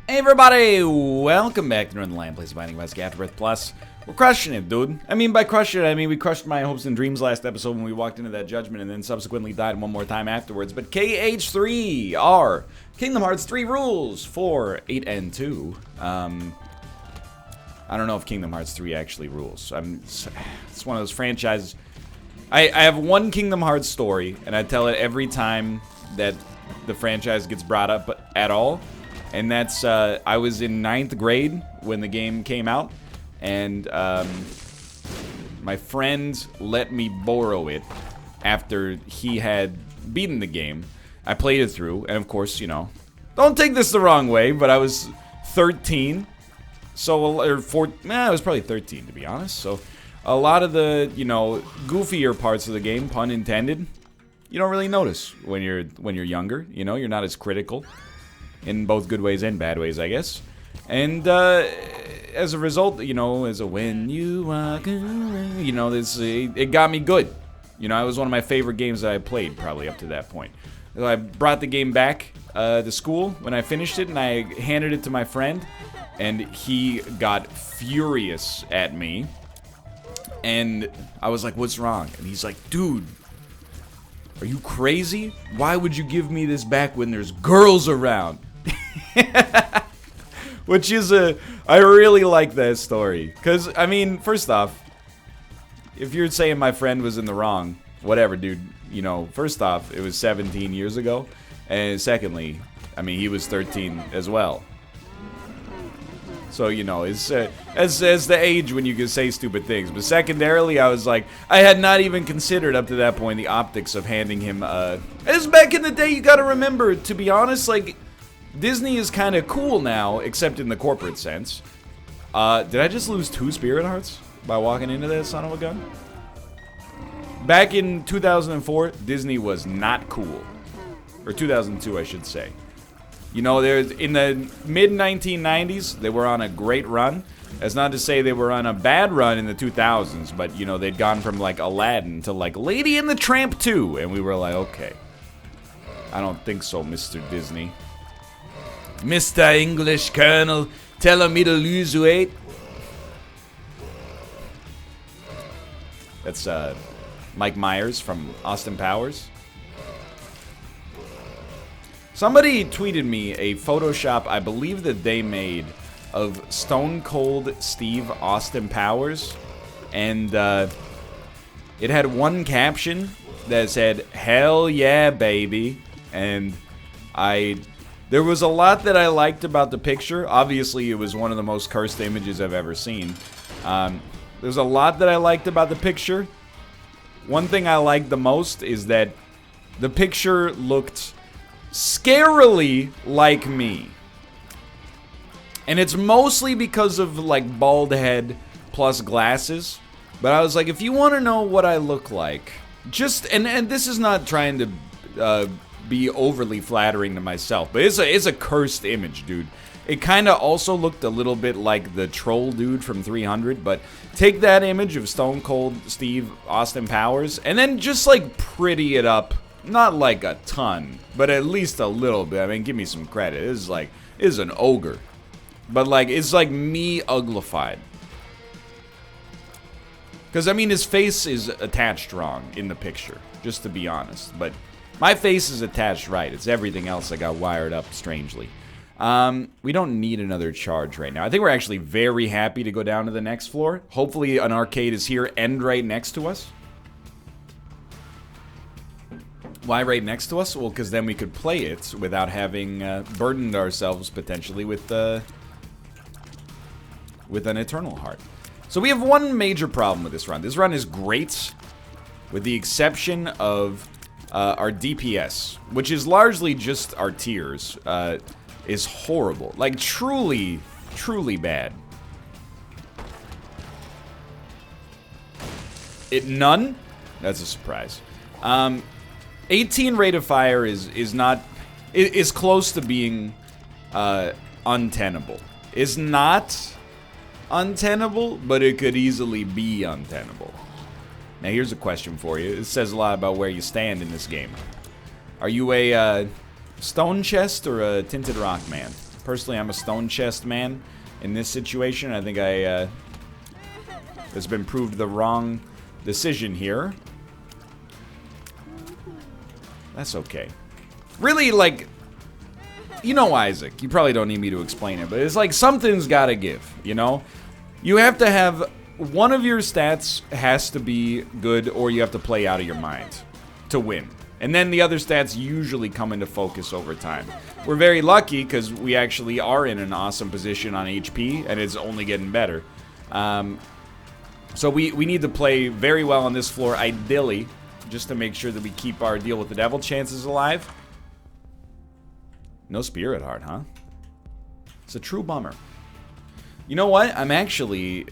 Hey everybody, welcome back to Northernlion, place Binding by AFTERBIRTH Plus. We're crushing it, dude. I mean, by crushing it, I mean we crushed my hopes and dreams last episode when we walked into that judgment and then subsequently died one more time afterwards. But KH3R, Kingdom Hearts 3 rules, 4, 8, and 2. I don't know if Kingdom Hearts 3 actually rules. It's one of those franchises. I have one Kingdom Hearts story, and I tell it every time that the franchise gets brought up at all. And that's, I was in 9th grade when the game came out, and my friend let me borrow it after he had beaten the game. I played it through, and of course, you know, don't take this the wrong way, but I was 13, so, or 14, it was probably 13 to be honest, so a lot of the, you know, goofier parts of the game, pun intended, you don't really notice when you're younger, you know, you're not as critical. In both good ways and bad ways, I guess. And as a result, you know, as a when you walk away, you know, it got me good. You know, it was one of my favorite games that I played probably up to that point. So I brought the game back to school when I finished it, and I handed it to my friend, and he got furious at me. And I was like, "What's wrong?" And he's like, "Dude, are you crazy? Why would you give me this back when there's girls around?" Which is I really like that story. Because, I mean, first off, if you're saying my friend was in the wrong, whatever, dude. You know, first off, it was 17 years ago. And secondly, I mean, he was 13 as well. So, you know, it's as the age when you can say stupid things. But secondarily, I was like, I had not even considered up to that point the optics of handing him, as back in the day, you gotta remember, to be honest, like, Disney is kind of cool now, except in the corporate sense. Did I just lose 2 Spirit Hearts by walking into that son of a gun? Back in 2004, Disney was not cool. Or 2002, I should say. You know, in the mid-1990s, they were on a great run. That's not to say they were on a bad run in the 2000s, but, you know, they'd gone from, like, Aladdin to, like, Lady and the Tramp 2, and we were like, okay. I don't think so, Mr. Disney. Mr. English Colonel, telling me to lose weight. That's, Mike Myers from Austin Powers. Somebody tweeted me a Photoshop, I believe that they made, of Stone Cold Steve Austin Powers, and it had one caption that said, "Hell yeah, baby," and there was a lot that I liked about the picture. Obviously, it was one of the most cursed images I've ever seen. There's a lot that I liked about the picture. One thing I liked the most is that the picture looked scarily like me. And it's mostly because of, like, bald head plus glasses. But I was like, if you want to know what I look like, just, and this is not trying to be overly flattering to myself, but it's a cursed image, dude. It kind of also looked a little bit like the troll dude from 300, but take that image of Stone Cold Steve Austin Powers, and then just, like, pretty it up. Not like a ton, but at least a little bit. I mean, give me some credit. This is an ogre. But, like, it's like me uglified. Because, I mean, his face is attached wrong in the picture, just to be honest. But my face is attached right. It's everything else that got wired up strangely. We don't need another charge right now. I think we're actually very happy to go down to the next floor. Hopefully an arcade is here and right next to us. Why right next to us? Well, because then we could play it without having burdened ourselves potentially with an Eternal Heart. So we have one major problem with this run. This run is great, with the exception of our DPS, which is largely just our tiers, is horrible. Like, truly, truly bad. None? That's a surprise. 18 rate of fire is not, is close to being untenable. Is not untenable, but it could easily be untenable. Now here's a question for you. It says a lot about where you stand in this game. Are you a stone chest or a tinted rock man? Personally, I'm a stone chest man in this situation. I think it's been proved the wrong decision here. That's okay. Really, like, you know Isaac. You probably don't need me to explain it, but it's like something's gotta give, you know? You have to have, one of your stats has to be good, or you have to play out of your mind to win. And then the other stats usually come into focus over time. We're very lucky because we actually are in an awesome position on HP, and it's only getting better. So we need to play very well on this floor, ideally, just to make sure that we keep our deal with the devil chances alive. No spirit heart, huh? It's a true bummer. You know what? I'm actually...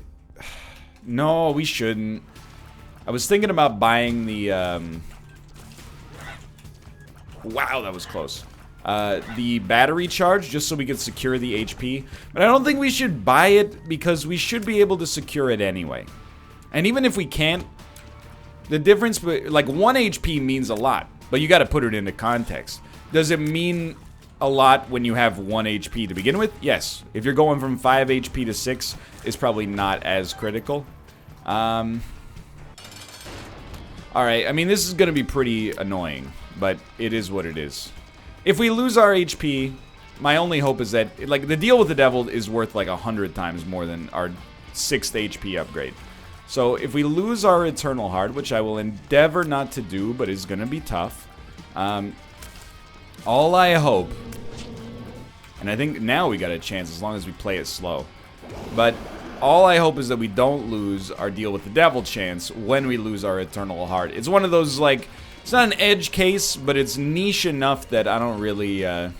No, we shouldn't. I was thinking about buying the... Wow, that was close. The battery charge, just so we could secure the HP. But I don't think we should buy it, because we should be able to secure it anyway. And even if we can't, the difference, like 1 HP means a lot, but you got to put it into context. Does it mean a lot when you have 1 HP to begin with? Yes. If you're going from 5 HP to 6, it's probably not as critical. Alright, I mean, this is going to be pretty annoying, but it is what it is. If we lose our HP, my only hope is that, like, the deal with the devil is worth like 100 times more than our 6th HP upgrade. So if we lose our Eternal Heart, which I will endeavor not to do, but is going to be tough, all I hope, and I think now we got a chance as long as we play it slow, but all I hope is that we don't lose our deal with the devil chance when we lose our Eternal Heart. It's one of those, like, it's not an edge case, but it's niche enough that I don't really, I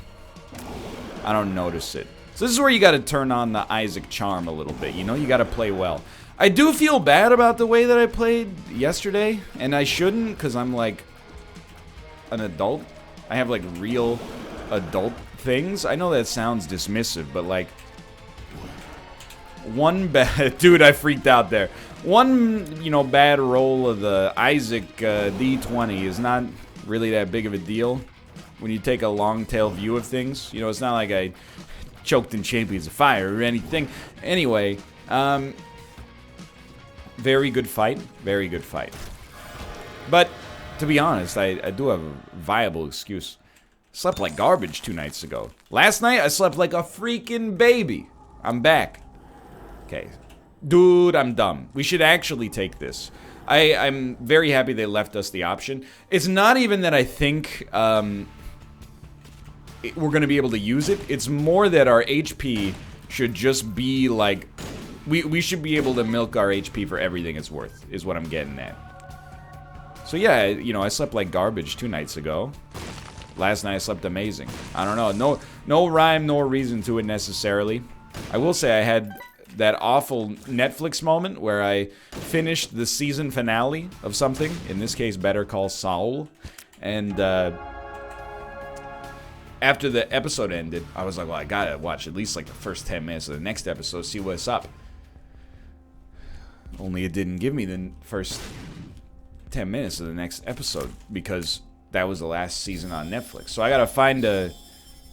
don't notice it. So this is where you got to turn on the Isaac charm a little bit, you know? You got to play well. I do feel bad about the way that I played yesterday, and I shouldn't, because I'm, like, an adult. I have, like, real adult things. I know that sounds dismissive, but, like, one bad... Dude, I freaked out there. One, you know, bad roll of the Isaac D20 is not really that big of a deal when you take a long-tail view of things. You know, it's not like I choked in Champions of Fire or anything. Anyway, very good fight. Very good fight. But, to be honest, I do have a viable excuse. Slept like garbage 2 nights ago. Last night, I slept like a freaking baby. I'm back. Okay. Dude, I'm dumb. We should actually take this. I'm very happy they left us the option. It's not even that I think we're going to be able to use it. It's more that our HP should just be like... We should be able to milk our HP for everything it's worth, is what I'm getting at. So yeah, you know, I slept like garbage 2 nights ago. Last night I slept amazing. I don't know. No rhyme nor reason to it necessarily. I will say I had that awful Netflix moment where I finished the season finale of something. In this case, Better Call Saul. And after the episode ended, I was like, well, I gotta watch at least like the first 10 minutes of the next episode, see what's up. Only it didn't give me the first 10 minutes of the next episode because that was the last season on Netflix. So I gotta find a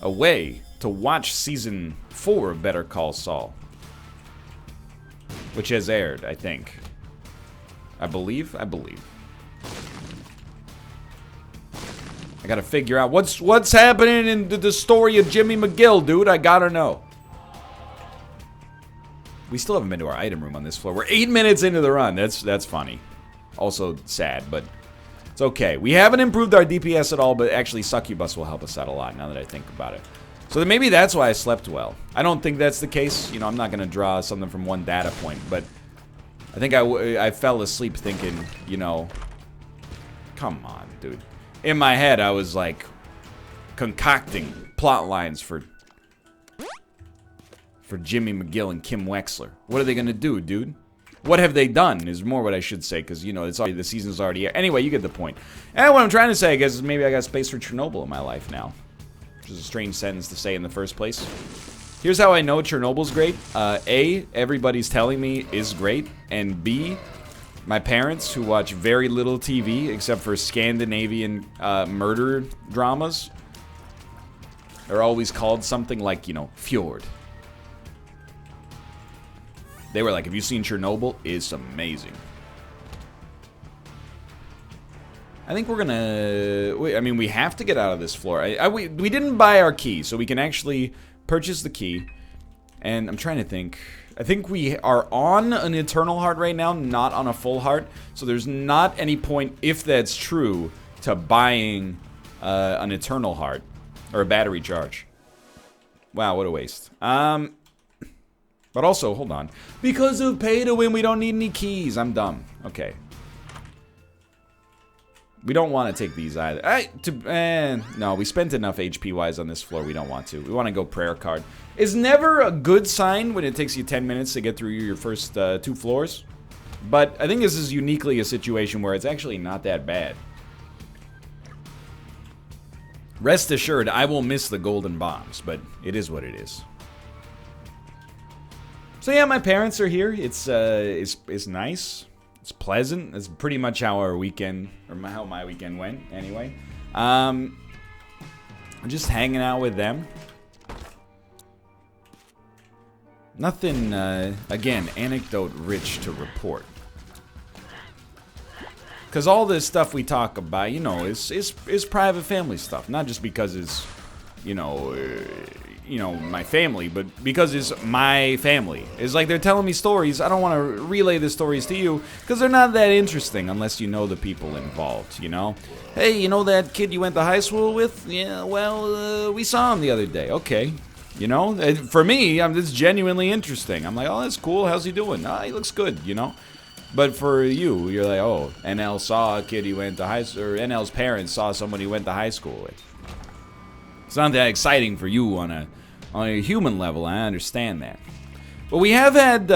way to watch season 4 of Better Call Saul, which has aired, I think. I believe. I gotta figure out what's happening in the story of Jimmy McGill, dude. I gotta know. We still haven't been to our item room on this floor. We're 8 minutes into the run. That's funny. Also sad, but it's okay. We haven't improved our DPS at all, but actually Succubus will help us out a lot now that I think about it. So then maybe that's why I slept well. I don't think that's the case. You know, I'm not going to draw something from one data point, but I think I fell asleep thinking, you know, come on, dude. In my head, I was like concocting plot lines for Jimmy McGill and Kim Wexler. What are they going to do, dude? What have they done is more what I should say, because, you know, it's already, the season's already... Anyway, you get the point. And what I'm trying to say, I guess, is maybe I got space for Chernobyl in my life now. Which is a strange sentence to say in the first place. Here's how I know Chernobyl's great. A, everybody's telling me is great. And B, my parents, who watch very little TV, except for Scandinavian murder dramas, are always called something like, you know, Fjord. They were like, have you seen Chernobyl? It's amazing. I think we're gonna... I mean, we have to get out of this floor. We didn't buy our key, so we can actually purchase the key. And I'm trying to think. I think we are on an Eternal Heart right now, not on a full heart. So there's not any point, if that's true, to buying an Eternal Heart. Or a battery charge. Wow, what a waste. But also, hold on. Because of pay to win, we don't need any keys. I'm dumb. Okay. We don't want to take these either. No, we spent enough HP-wise on this floor. We don't want to. We want to go prayer card. It's never a good sign when it takes you 10 minutes to get through your first 2 floors. But I think this is uniquely a situation where it's actually not that bad. Rest assured, I will miss the golden bombs, but it is what it is. So yeah, my parents are here. It's nice. It's pleasant. That's pretty much how our weekend, or how my weekend went, anyway. I'm just hanging out with them. Nothing, again, anecdote-rich to report. Because all this stuff we talk about, you know, is private family stuff. Not just because it's, you know, my family, but because it's my family. It's like they're telling me stories. I don't want to relay the stories to you because they're not that interesting unless you know the people involved, you know? Hey, you know that kid you went to high school with? Yeah, well, we saw him the other day. Okay. You know? For me, it's genuinely interesting. I'm like, oh, that's cool. How's he doing? Ah, he looks good, you know? But for you, you're like, oh, NL saw a kid he went to high school, or NL's parents saw someone he went to high school with. It's not that exciting for you on a human level, I understand that. But we have had,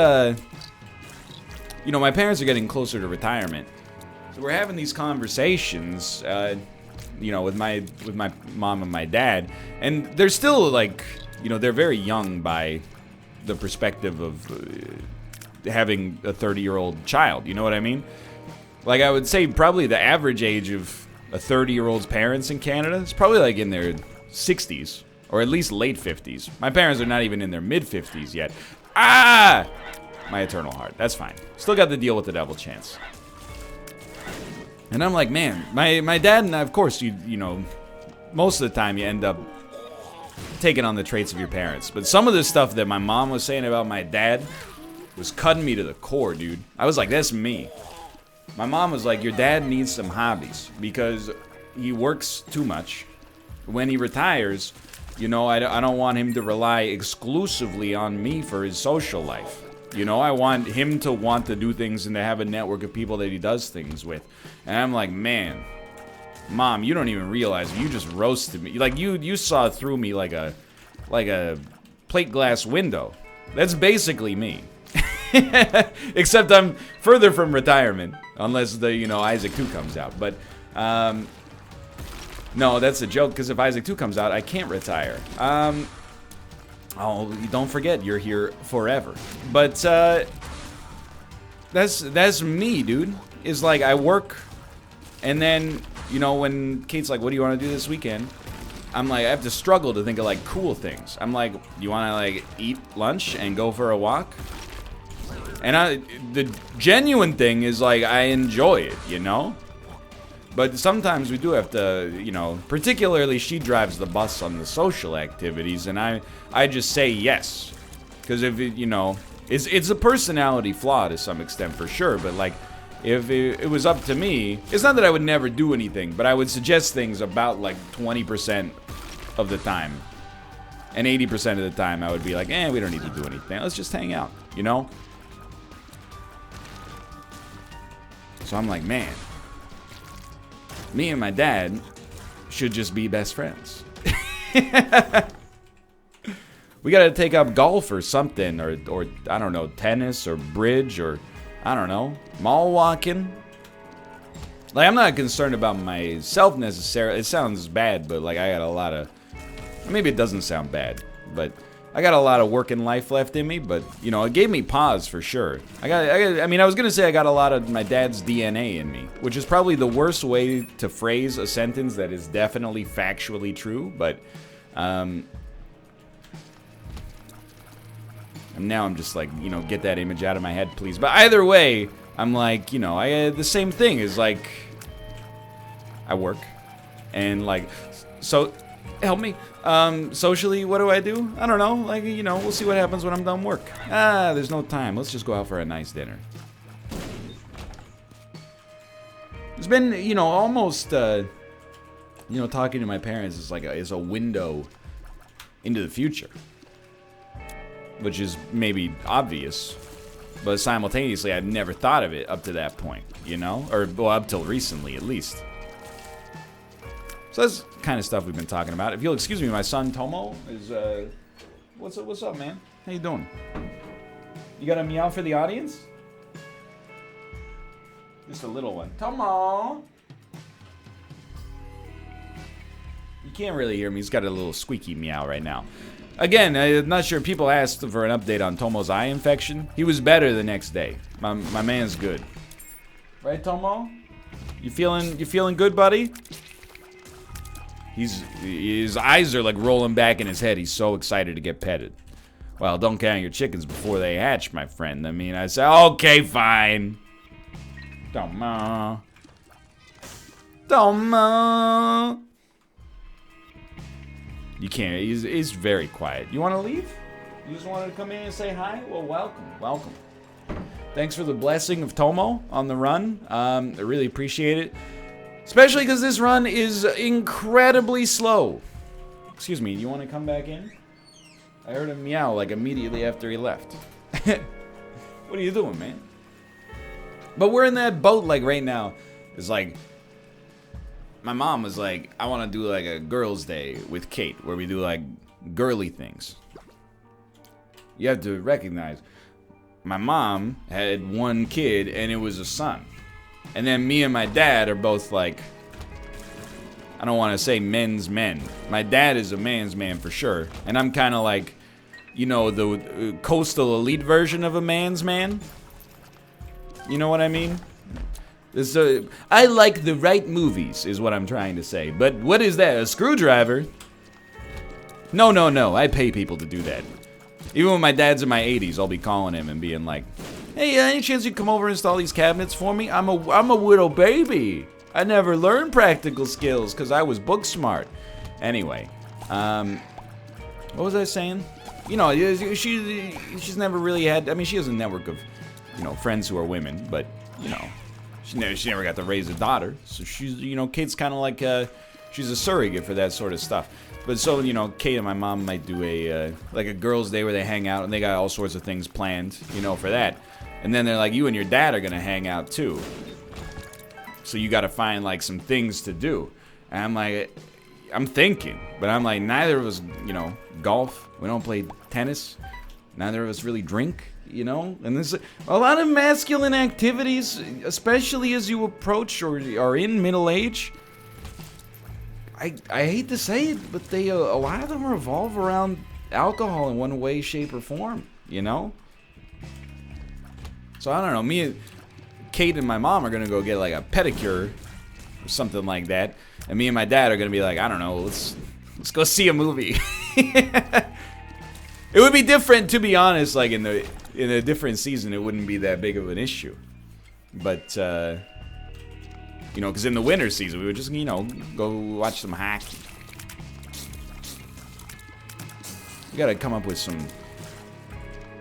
you know, my parents are getting closer to retirement. So we're having these conversations, you know, with my mom and my dad. And they're still, like, you know, they're very young by the perspective of having a 30-year-old child, you know what I mean? Like, I would say probably the average age of a 30-year-old's parents in Canada is probably like in their 60s, or at least late 50s. My parents are not even in their mid-50s yet. Ah! My Eternal Heart. That's fine. Still got to deal with the double chance. And I'm like, man, my dad and I, of course, you know, most of the time you end up taking on the traits of your parents. But some of the stuff that my mom was saying about my dad was cutting me to the core, dude. I was like, that's me. My mom was like, your dad needs some hobbies because he works too much. When he retires, you know, I don't want him to rely exclusively on me for his social life. You know, I want him to want to do things and to have a network of people that he does things with. And I'm like, man, Mom, you don't even realize you just roasted me. Like, you saw through me like a plate glass window. That's basically me. Except I'm further from retirement, unless the, you know, Isaac 2 comes out. But, no, that's a joke, because if Isaac 2 comes out, I can't retire. Oh, don't forget, you're here forever. But, that's me, dude. Is like, I work, and then, you know, when Kate's like, what do you want to do this weekend? I'm like, I have to struggle to think of, like, cool things. I'm like, you want to, like, eat lunch and go for a walk? And the genuine thing is, like, I enjoy it, you know? But sometimes we do have to, you know, particularly she drives the bus on the social activities, and I just say yes. Because if it, you know, it's a personality flaw to some extent for sure, but like, if it was up to me, it's not that I would never do anything, but I would suggest things about like 20% of the time. And 80% of the time I would be like, we don't need to do anything. Let's just hang out, you know? So I'm like, man, me and my dad should just be best friends. We gotta take up golf or something, or I don't know, tennis or bridge, or I don't know, mall walking. Like, I'm not concerned about myself necessarily. It sounds bad, but like, I got a lot of, maybe it doesn't sound bad, but I got a lot of work in life left in me. But you know, it gave me pause for sure. I mean, I was gonna say I got a lot of my dad's DNA in me, which is probably the worst way to phrase a sentence that is definitely factually true, but And now I'm just like, you know, get that image out of my head, please. But either way, I'm like, you know, the same thing is like, I work, and like, so, help me. Socially, what do? I don't know. Like, you know, we'll see what happens when I'm done work. There's no time. Let's just go out for a nice dinner. It's been, you know, almost, you know, talking to my parents is like is a window into the future, which is maybe obvious, but simultaneously, I'd never thought of it up to that point, you know, or well, up till recently at least. So that's the kind of stuff we've been talking about. If you'll excuse me, my son Tomo is, what's up, man? How you doing? You got a meow for the audience? Just a little one. Tomo! You can't really hear me. He's got a little squeaky meow right now. Again, I'm not sure. People asked for an update on Tomo's eye infection. He was better the next day. My man's good. Right, Tomo? You feeling good, buddy? His eyes are like rolling back in his head. He's so excited to get petted. Well, don't count your chickens before they hatch, my friend. I mean, I say, okay, fine. Tomo. Tomo. You can't. He's very quiet. You want to leave? You just wanted to come in and say hi? Well, welcome. Thanks for the blessing of Tomo on the run. I really appreciate it. Especially because this run is incredibly slow. Excuse me, you want to come back in? I heard him meow like immediately after he left. What are you doing, man? But we're in that boat like right now. It's like, my mom was like, I want to do like a girls' day with Kate, where we do like girly things. You have to recognize, my mom had one kid and it was a son. And then me and my dad are both like, I don't want to say men's men. My dad is a man's man for sure. And I'm kind of like, you know, the coastal elite version of a man's man. You know what I mean? I like the right movies, is what I'm trying to say. But what is that, a screwdriver? No. I pay people to do that. Even when my dad's in my 80s, I'll be calling him and being like, hey, any chance you come over and install these cabinets for me? I'm a widow baby. I never learned practical skills because I was book smart. Anyway, what was I saying? You know, she's never really had, I mean, she has a network of, you know, friends who are women, but, you know, she never got to raise a daughter. So she's, you know, Kate's kind of like, she's a surrogate for that sort of stuff. But so, you know, Kate and my mom might do a, like a girls' day where they hang out and they got all sorts of things planned, you know, for that. And then they're like, you and your dad are gonna hang out too. So you gotta find like some things to do. And I'm like, I'm thinking, but I'm like, neither of us, you know, golf. We don't play tennis. Neither of us really drink, you know? And there's a lot of masculine activities, especially as you approach or are in middle age. I hate to say it, but a lot of them revolve around alcohol in one way, shape, or form, you know? So I don't know, Kate and my mom are gonna go get like a pedicure or something like that, and me and my dad are gonna be like, I don't know, let's go see a movie. It would be different, to be honest, like in a different season it wouldn't be that big of an issue. But you know, because in the winter season we would just, you know, go watch some hockey. You gotta come up with some,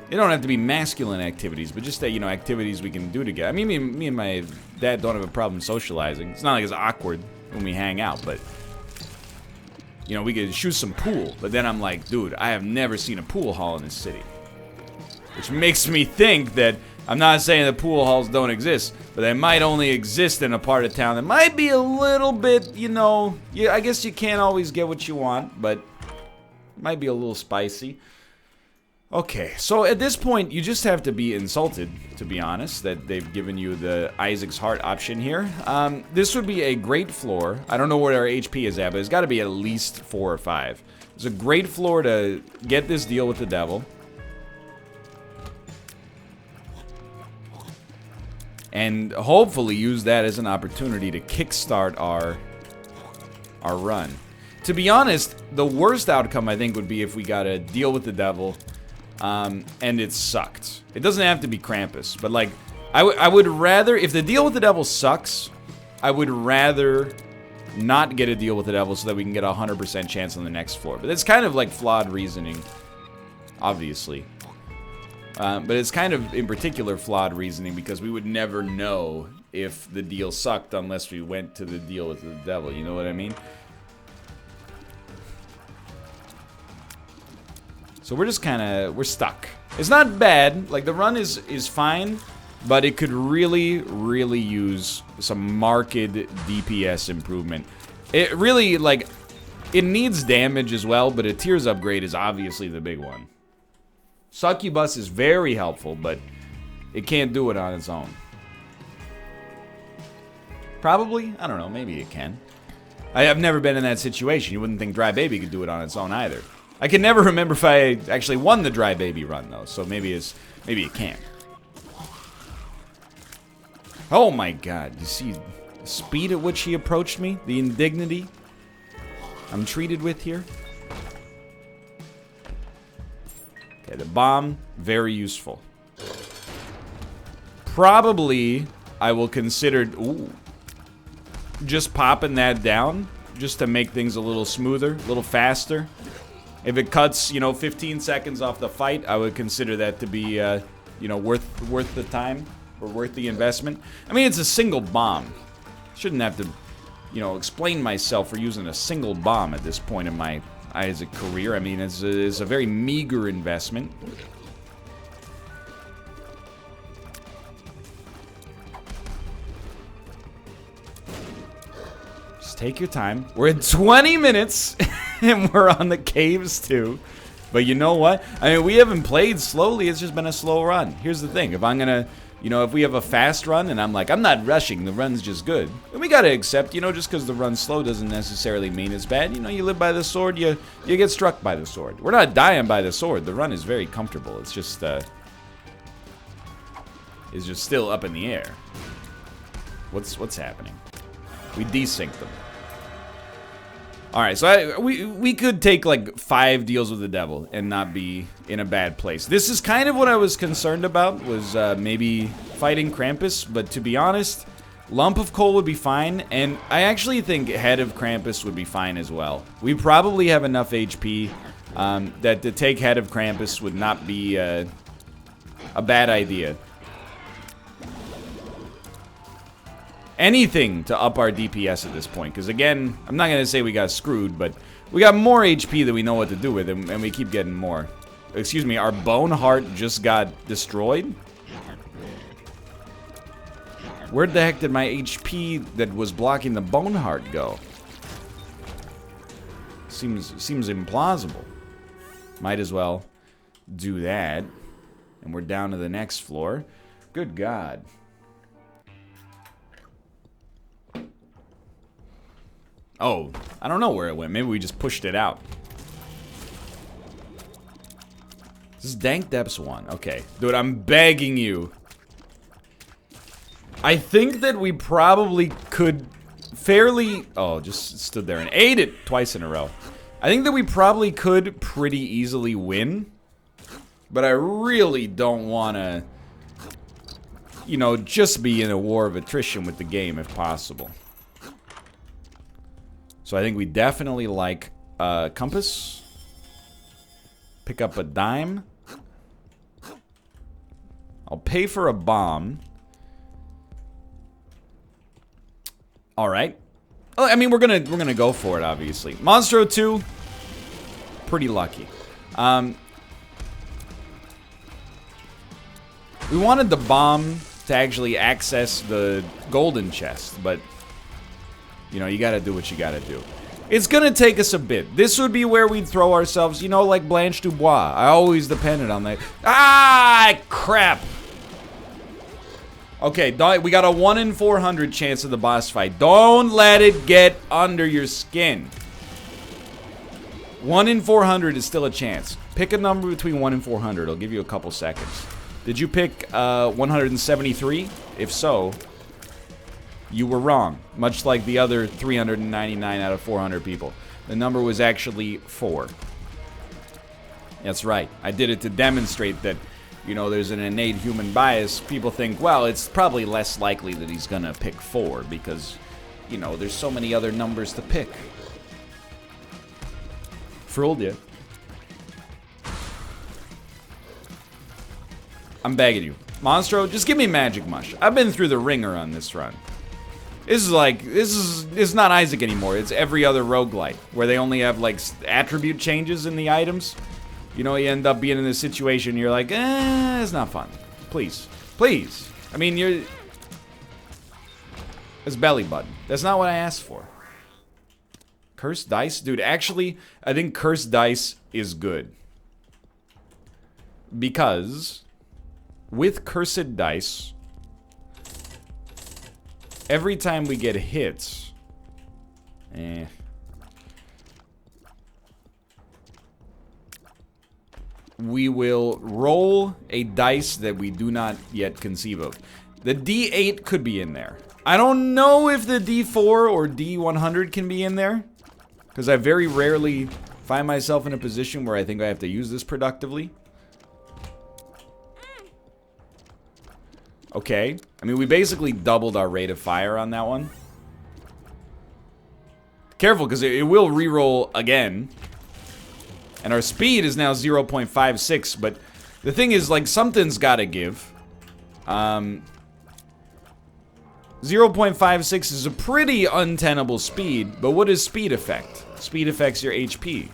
they don't have to be masculine activities, but just that, you know, activities we can do together. I mean, me and my dad don't have a problem socializing. It's not like it's awkward when we hang out, but, you know, we could shoot some pool. But then I'm like, dude, I have never seen a pool hall in this city. Which makes me think that, I'm not saying that pool halls don't exist, but they might only exist in a part of town that might be a little bit, you know, yeah, I guess you can't always get what you want, but it might be a little spicy. Okay, so at this point, you just have to be insulted, to be honest, that they've given you the Isaac's Heart option here. This would be a great floor. I don't know where our HP is at, but it's got to be at least 4 or 5. It's a great floor to get this deal with the devil. And hopefully use that as an opportunity to kickstart our run. To be honest, the worst outcome, I think, would be if we got to deal with the devil, and it sucked. It doesn't have to be Krampus, but, like, I would rather... If the deal with the devil sucks, I would rather not get a deal with the devil so that we can get a 100% chance on the next floor. But it's kind of, like, flawed reasoning, obviously. But it's kind of, in particular, flawed reasoning because we would never know if the deal sucked unless we went to the deal with the devil. You know what I mean? So we're just kind of, we're stuck. It's not bad. Like, the run is fine, but it could really, really use some marked DPS improvement. It really, like, it needs damage as well, but a tiers upgrade is obviously the big one. Succubus is very helpful, but it can't do it on its own. Probably? I don't know. Maybe it can. I have never been in that situation. You wouldn't think Dry Baby could do it on its own either. I can never remember if I actually won the Dry Baby run, though, so maybe it can. Oh my god, you see the speed at which he approached me? The indignity I'm treated with here? Okay, the bomb, very useful. Probably, I will consider... Ooh, just popping that down, just to make things a little smoother, a little faster. If it cuts, you know, 15 seconds off the fight, I would consider that to be, you know, worth the time or worth the investment. I mean, it's a single bomb. Shouldn't have to, you know, explain myself for using a single bomb at this point in my Isaac career. I mean, it's a very meager investment. Just take your time. We're at 20 minutes. And we're on the caves too. But you know what? I mean, we haven't played slowly. It's just been a slow run. Here's the thing. If I'm gonna, you know, if we have a fast run and I'm like, I'm not rushing, the run's just good. And we gotta accept, you know, just because the run's slow doesn't necessarily mean it's bad. You know, you live by the sword, you get struck by the sword. We're not dying by the sword. The run is very comfortable. It's just still up in the air. What's happening? We desynced them. Alright, so we could take like 5 deals with the devil and not be in a bad place. This is kind of what I was concerned about, was maybe fighting Krampus, but to be honest, Lump of Coal would be fine, and I actually think Head of Krampus would be fine as well. We probably have enough HP that to take Head of Krampus would not be a bad idea. Anything to up our DPS at this point, because again, I'm not going to say we got screwed, but we got more HP than we know what to do with, and we keep getting more. Excuse me, our Bone Heart just got destroyed? Where the heck did my HP that was blocking the Bone Heart go? Seems implausible. Might as well do that. And we're down to the next floor. Good God. Oh, I don't know where it went. Maybe we just pushed it out. This is Dank Depths 1. Okay. Dude, I'm begging you. I think that we probably could fairly... Oh, just stood there and ate it twice in a row. I think that we probably could pretty easily win. But I really don't want to, you know, just be in a war of attrition with the game if possible. So I think we definitely like compass. Pick up a dime. I'll pay for a bomb. All right. I mean, we're gonna go for it, obviously. Monstro 2, pretty lucky. We wanted the bomb to actually access the golden chest, but you know, you gotta do what you gotta do. It's gonna take us a bit. This would be where we'd throw ourselves, you know, like Blanche Dubois. I always depended on that. Ah, crap! Okay, we got a 1 in 400 chance of the boss fight. Don't let it get under your skin. 1 in 400 is still a chance. Pick a number between 1 and 400. I'll give you a couple seconds. Did you pick 173? If so, you were wrong, much like the other 399 out of 400 people. The number was actually 4. That's right. I did it to demonstrate that, you know, there's an innate human bias. People think, well, it's probably less likely that he's gonna pick 4 because, you know, there's so many other numbers to pick. Fooled you. I'm begging you. Monstro, just give me Magic Mush. I've been through the ringer on this run. This is not Isaac anymore. It's every other roguelite where they only have, like, attribute changes in the items. You know, you end up being in this situation, you're like, it's not fun. Please. Please. I mean, you're... It's belly button. That's not what I asked for. Cursed dice? Dude, actually, I think cursed dice is good. Because with cursed dice, every time we get hits, we will roll a dice that we do not yet conceive of. The D8 could be in there. I don't know if the D4 or D100 can be in there, because I very rarely find myself in a position where I think I have to use this productively. Okay. I mean, we basically doubled our rate of fire on that one. Careful, because it will reroll again. And our speed is now 0.56, but the thing is, like, something's gotta give. 0.56 is a pretty untenable speed, but what does speed affect? Speed affects your HP.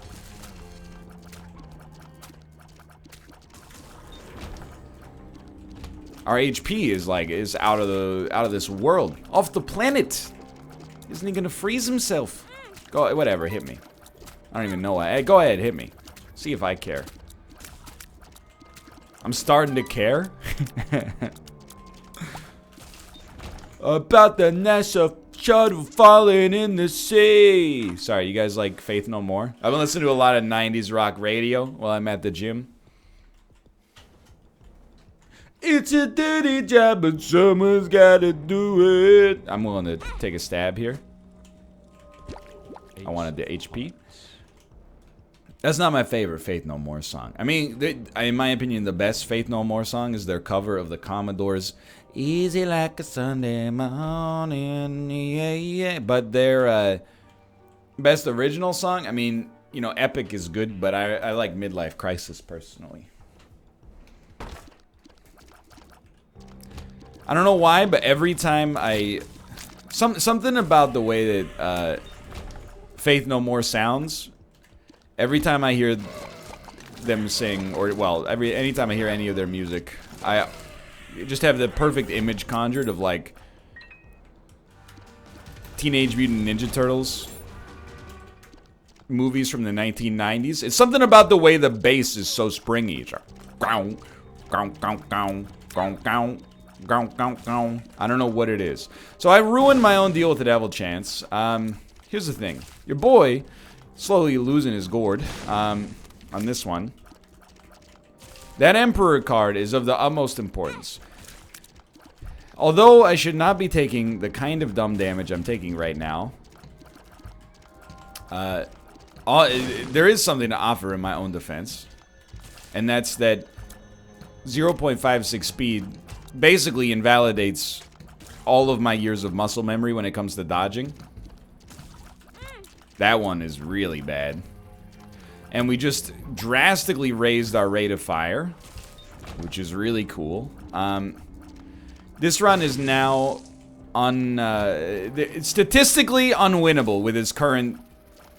Our HP is out of this world, off the planet. Isn't he gonna freeze himself? Go, whatever, hit me. I don't even know why. Hey, go ahead, hit me. See if I care. I'm starting to care. About the NASA shuttle falling in the sea. Sorry, you guys like Faith No More? I've been listening to a lot of 90s rock radio while I'm at the gym. It's a dirty job, but someone's gotta do it. I'm willing to take a stab here. I wanted the HP. That's not my favorite Faith No More song. I mean, in my opinion, the best Faith No More song is their cover of the Commodores' Easy Like a Sunday Morning, yeah, yeah. But their best original song, I mean, you know, Epic is good, but I like Midlife Crisis personally. I don't know why, but every time something about the way that Faith No More sounds, every time I hear them sing, or well, anytime I hear any of their music, I just have the perfect image conjured of, like, Teenage Mutant Ninja Turtles movies from the 1990s. It's something about the way the bass is so springy. It's like, I don't know what it is. So I ruined my own deal with the Devil Chance. Here's the thing. Your boy slowly losing his gourd on this one. That Emperor card is of the utmost importance. Although I should not be taking the kind of dumb damage I'm taking right now, there is something to offer in my own defense. And that's that 0.56 speed basically invalidates all of my years of muscle memory when it comes to dodging. That one is really bad. And we just drastically raised our rate of fire, which is really cool. This run is now statistically unwinnable with its current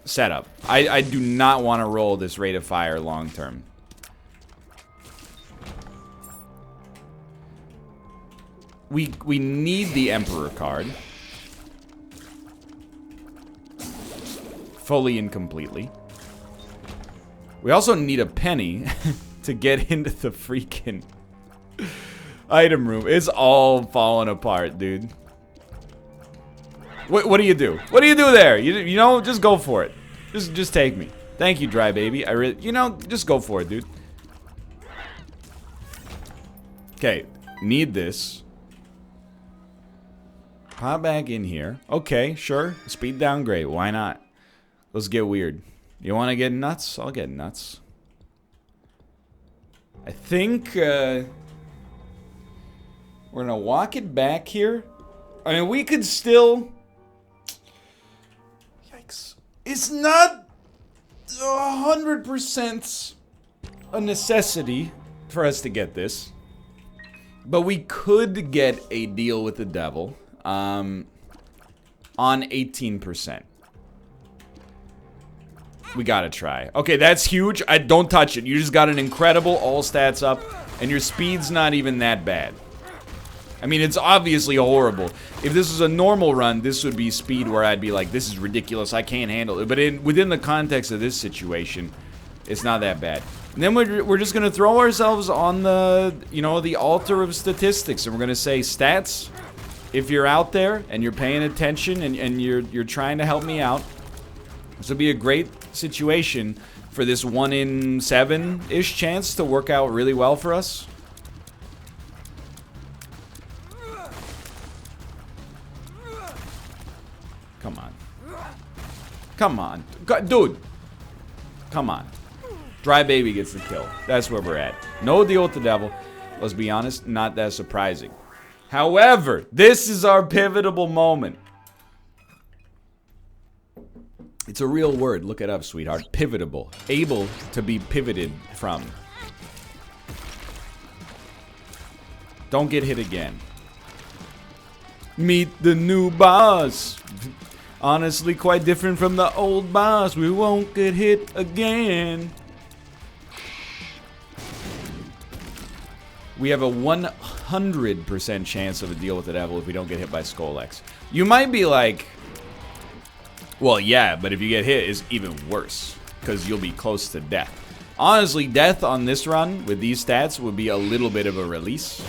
setup. I do not want to roll this rate of fire long term. We need the Emperor card. Fully and completely. We also need a penny to get into the freaking item room. It's all falling apart, dude. What do you do? What do you do there? You know, just go for it. Just take me. Thank you, Dry Baby. You know, just go for it, dude. Okay, need this. Pop back in here. Okay, sure. Speed downgrade. Why not? Let's get weird. You want to get nuts? I'll get nuts. I think we're gonna walk it back here. I mean, we could still... Yikes. It's not 100% a necessity for us to get this. But we could get a deal with the devil on 18%. We gotta try. Okay, that's huge. Don't touch it. You just got an incredible all stats up, and your speed's not even that bad. I mean, it's obviously horrible. If this was a normal run, this would be speed where I'd be like, this is ridiculous, I can't handle it. But within the context of this situation, it's not that bad. And then we're just gonna throw ourselves on the, you know, the altar of statistics, and we're gonna say, stats, if you're out there and you're paying attention and you're trying to help me out, this would be a great situation for this 1 in 7-ish chance to work out really well for us. Come on. Come on. Dude. Come on. Dry baby gets the kill. That's where we're at. No deal with the devil. Let's be honest, not that surprising. However, this is our pivotal moment. It's a real word. Look it up, sweetheart. Pivotable. Able to be pivoted from. Don't get hit again. Meet the new boss. Honestly, quite different from the old boss. We won't get hit again. We have a 100% chance of a deal with the devil if we don't get hit by Skolex. You might be like... Well, yeah, but if you get hit, it's even worse, because you'll be close to death. Honestly, death on this run, with these stats, would be a little bit of a release.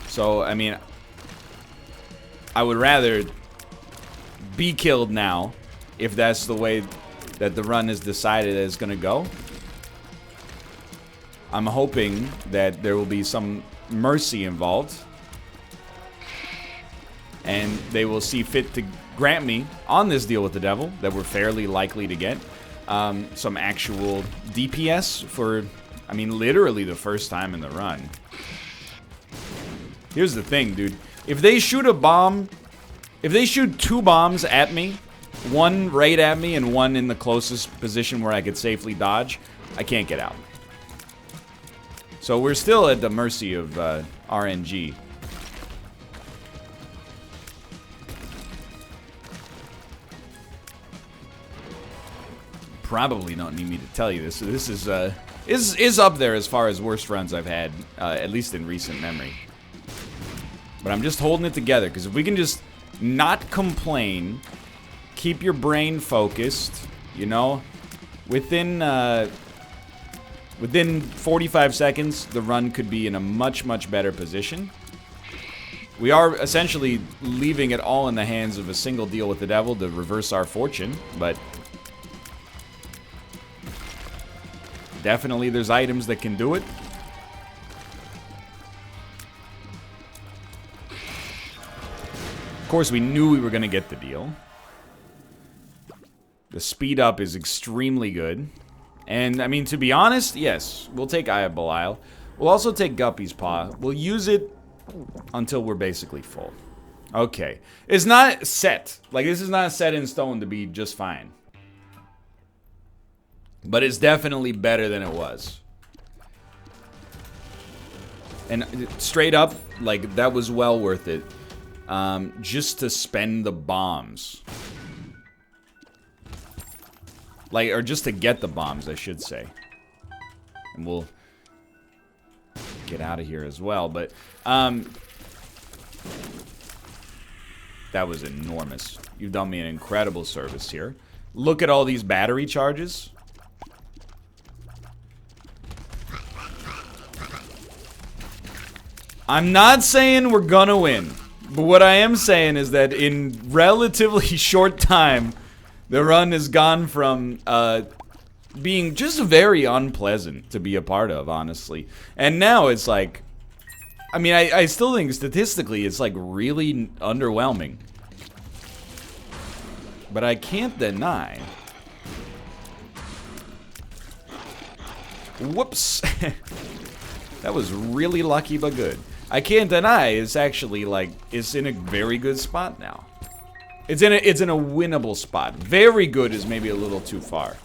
So, I mean, I would rather be killed now, if that's the way that the run is decided it's going to go. I'm hoping that there will be some mercy involved, and they will see fit to grant me, on this deal with the devil, that we're fairly likely to get, some actual DPS for, I mean, literally the first time in the run. Here's the thing, dude. If they shoot a bomb, if they shoot 2 bombs at me, one right at me and one in the closest position where I could safely dodge, I can't get out. So we're still at the mercy of RNG. Probably don't need me to tell you this. This is up there as far as worst runs I've had, at least in recent memory. But I'm just holding it together, because if we can just not complain, keep your brain focused, you know, within 45 seconds, the run could be in a much, much better position. We are essentially leaving it all in the hands of a single deal with the devil to reverse our fortune, but definitely there's items that can do it. Of course, we knew we were going to get the deal. The speed up is extremely good. And, I mean, to be honest, yes, we'll take Eye of Belial. We'll also take Guppy's Paw. We'll use it until we're basically full. Okay. It's not set. Like, this is not set in stone to be just fine. But it's definitely better than it was. And straight up, like, that was well worth it. Just to spend the bombs. Like, or just to get the bombs, I should say. And we'll get out of here as well, but, that was enormous. You've done me an incredible service here. Look at all these battery charges. I'm not saying we're gonna win, but what I am saying is that in relatively short time, the run has gone from being just very unpleasant to be a part of, honestly. And now it's like, I mean, I still think statistically it's like really underwhelming. But I can't deny Whoops. That was really lucky but good. I can't deny it's actually like it's in a very good spot now. It's in a winnable spot. Very good is maybe a little too far.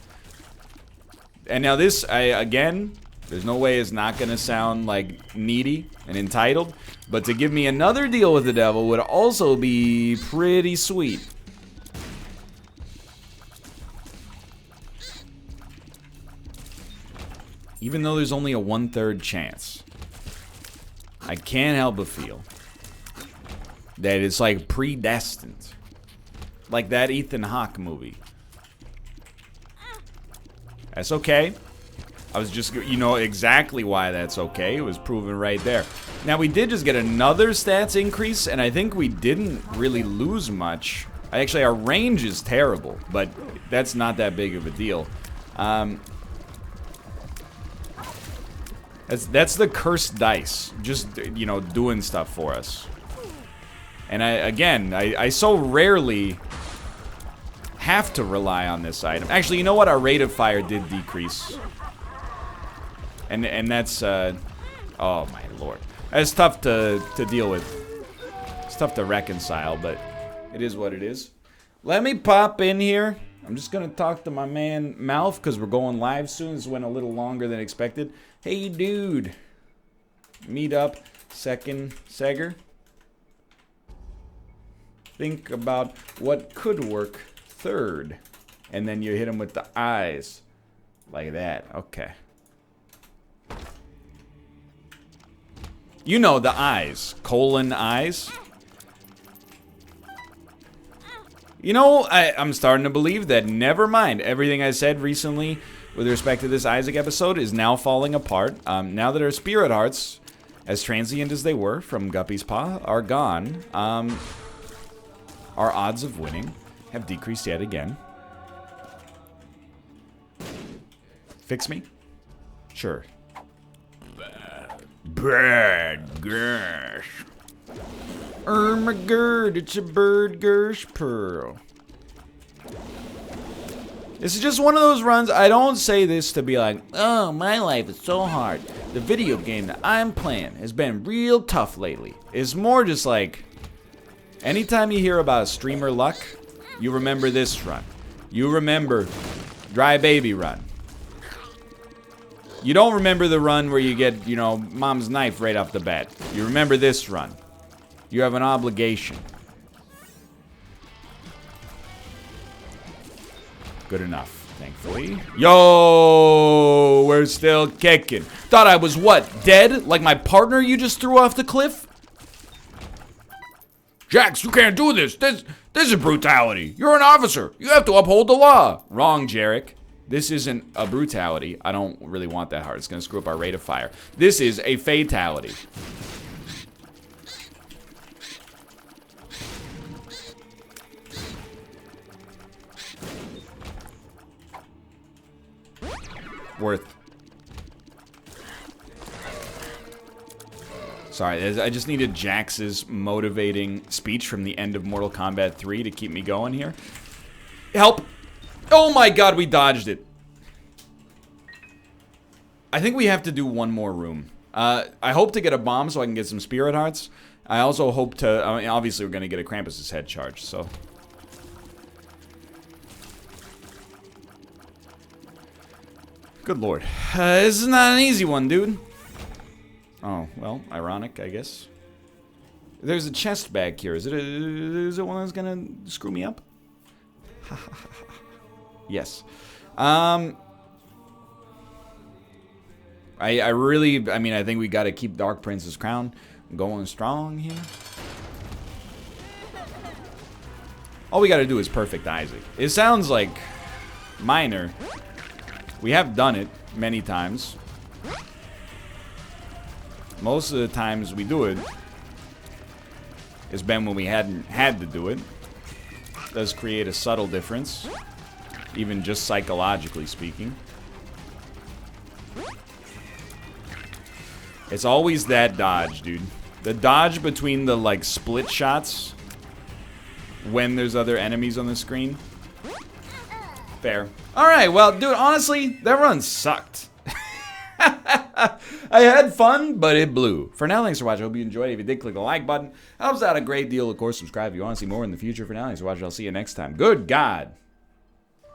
And now this, again, there's no way it's not gonna sound like needy and entitled, but to give me another deal with the devil would also be pretty sweet. Even though there's only a 1/3 chance, I can't help but feel that it's like predestined. Like that Ethan Hawke movie. That's okay. I was just, you know exactly why that's okay. It was proven right there. Now, we did just get another stats increase, and I think we didn't really lose much. Actually, our range is terrible, but that's not that big of a deal. That's the cursed dice, just, you know, doing stuff for us. And I so rarely have to rely on this item. Actually, you know what? Our rate of fire did decrease. And that's, oh my lord. That's tough to deal with. It's tough to reconcile, but it is what it is. Let me pop in here. I'm just gonna talk to my man Mouth, because we're going live soon. This went a little longer than expected. Hey, dude. Meet up. Second Seger. Think about what could work third. And then you hit him with the eyes. Like that. Okay. You know the eyes. Colon eyes. You know, I'm starting to believe that, never mind, everything I said recently with respect to this Isaac episode is now falling apart. Now that our spirit hearts, as transient as they were from Guppy's paw, are gone, our odds of winning have decreased yet again. Fix me? Sure. Bad gosh. My god, it's a bird gosh pearl. This is just one of those runs. I don't say this to be like, oh, my life is so hard. The video game that I'm playing has been real tough lately. It's more just like, anytime you hear about streamer luck, you remember this run. You remember Dry Baby run. You don't remember the run where you get, you know, mom's knife right off the bat. You remember this run. You have an obligation. Good enough, thankfully. Yo, we're still kicking. Thought I was what, dead? Like my partner you just threw off the cliff? Jax, you can't do this. This is brutality. You're an officer. You have to uphold the law. Wrong, Jarek. This isn't a brutality. I don't really want that hard. It's gonna screw up our rate of fire. This is a fatality. Worth. Sorry, I just needed Jax's motivating speech from the end of Mortal Kombat 3 to keep me going here. Help! Oh my god, we dodged it. I think we have to do one more room. I hope to get a bomb so I can get some spirit hearts. I also hope to, I mean, obviously we're gonna get a Krampus's head charge, so. Good lord. This is not an easy one, dude. Oh, well, ironic, I guess. There's a chest bag here. Is it one that's gonna screw me up? Yes. I mean, I think we gotta keep Dark Prince's crown going strong here. All we gotta do is perfect Isaac. It sounds like minor. We have done it many times. Most of the times we do it has been when we hadn't had to do it. It does create a subtle difference, even just psychologically speaking. It's always that dodge, dude. The dodge between the, like, split shots when there's other enemies on the screen. Fair. Alright, well, dude, honestly, that run sucked. I had fun, but it blew. For now, thanks for watching. I hope you enjoyed it. If you did, click the like button. Helps out a great deal. Of course, subscribe if you want to see more in the future. For now, thanks for watching. I'll see you next time. Good God.